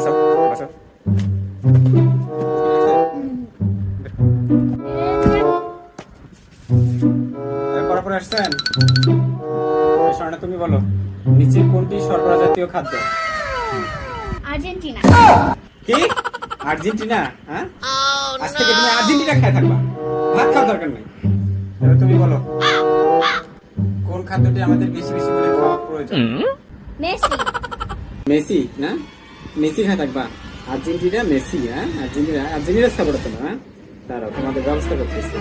বসো বসো। পরে আসছেন? শোনা, তুমি বলো, নিচের কোনটি শর্করা জাতীয় খাদ্য? আর্জেন্টিনা। কি? আর্জেন্টিনা? হ্যাঁ, আজ থেকে তুমি আর্জেন্টিনা খেয়ে থাকবা, ভাত খাওয়ার দরকার নেই। এবার তুমি বলো, কোন খাদ্যটি আমাদের বেশি বেশি করে খাওয়া প্রয়োজন? মেসি। মেসি না? মেসি খেয়ে থাকবা? Argentina Messi? হ্যাঁ, আর্জেন্টিনা আর্জেন্টিনা সাপোর্ট করো না? দাঁড়াও, তোমাদের ব্যবস্থা করতেছি।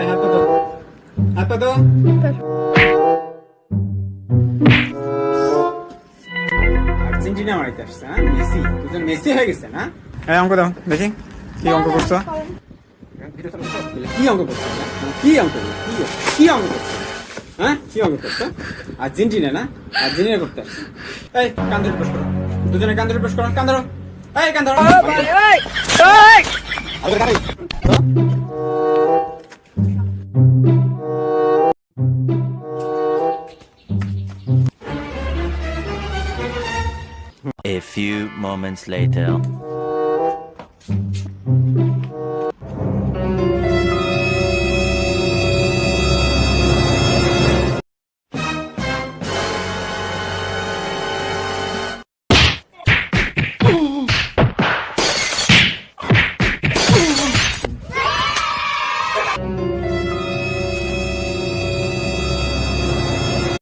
হাত পাতো, হাত পাতো। আর্জেন্টিনা মারিতে আসছে, হ্যাঁ? মেসি, দুজন মেসি হয়ে গেছে না? হ্যাঁ, অঙ্ক দাও দেখি, কি অঙ্ক করছো? কি অঙ্ক করছো? কি অঙ্ক? কি অঙ্ক করছো? হ্যাঁ, কি অঙ্ক করছো? আর্জেন্টিনা না? আর্জেন্টিনা করতে আসছে। এই কান ধরে প্রশ্ন করো, দুজনে কান ধরে প্রশ্ন করো, কান ধরো, এই কান ধরো। A few moments later.